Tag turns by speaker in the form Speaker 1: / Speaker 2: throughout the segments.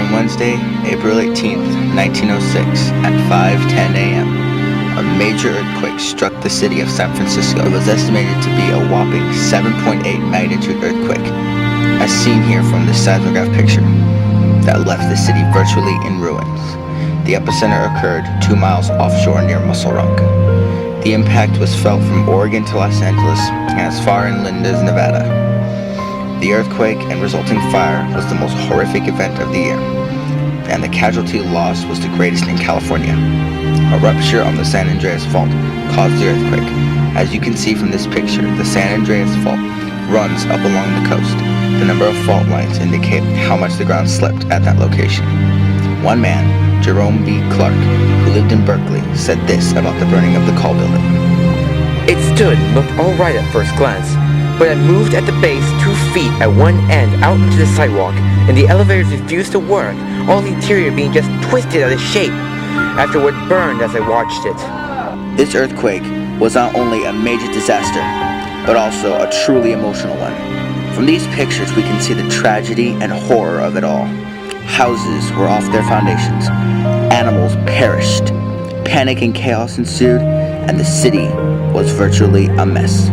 Speaker 1: On Wednesday, April 18th, 1906, at 5:10 a.m., a major earthquake struck the city of San Francisco. It was estimated to be a whopping 7.8 magnitude earthquake, as seen here from this seismograph picture, that left the city virtually in ruins. The epicenter occurred 2 miles offshore near Mussel Rock. The impact was felt from Oregon to Los Angeles and as far inland as Nevada. The earthquake and resulting fire was the most horrific event of the year, and the casualty loss was the greatest in California. A rupture on the San Andreas Fault caused the earthquake. As you can see from this picture, the San Andreas Fault runs up along the coast. The number of fault lines indicate how much the ground slipped at that location. One man, Jerome B. Clark, who lived in Berkeley, said this about the burning of the Call building.
Speaker 2: It stood and looked all right at first glance, but it moved at the base 2 feet at one end out into the sidewalk, and the elevators refused to work, all the interior being just twisted out of shape. Afterward burned as I watched it.
Speaker 1: This earthquake was not only a major disaster, but also a truly emotional one. From these pictures we can see the tragedy and horror of it all. Houses were off their foundations, animals perished, panic and chaos ensued, and the city was virtually a mess.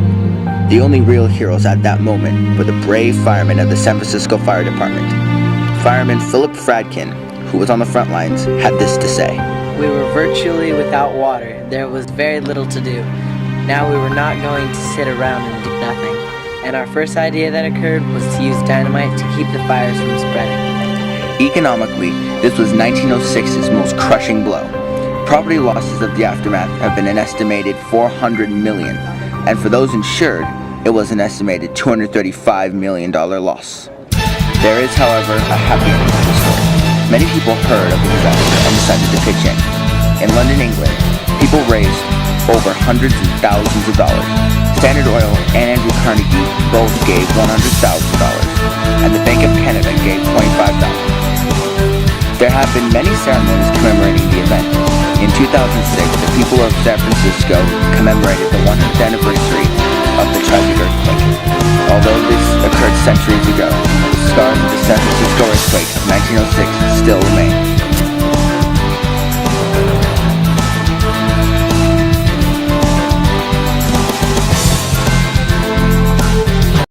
Speaker 1: The only real heroes at that moment were the brave firemen of the San Francisco Fire Department. Fireman Philip Fradkin, who was on the front lines, had this to say.
Speaker 3: We were virtually without water. There was very little to do. Now we were not going to sit around and do nothing. And our first idea that occurred was to use dynamite to keep the fires from spreading.
Speaker 1: Economically, this was 1906's most crushing blow. Property losses of the aftermath have been an estimated $400 million, and for those insured, it was an estimated $235 million loss. There is, however, a happy ending to the story. Many people heard of the disaster and decided to pitch in. In London, England, people raised over hundreds and thousands of dollars. Standard Oil and Andrew Carnegie both gave $100,000, and the Bank of Canada gave $25,000. There have been many ceremonies commemorating the event. In 2006, the people of San Francisco commemorated the 100th anniversary of the tragic earthquake. Although this occurred centuries ago, the scars of the San Francisco earthquake of 1906 still remain.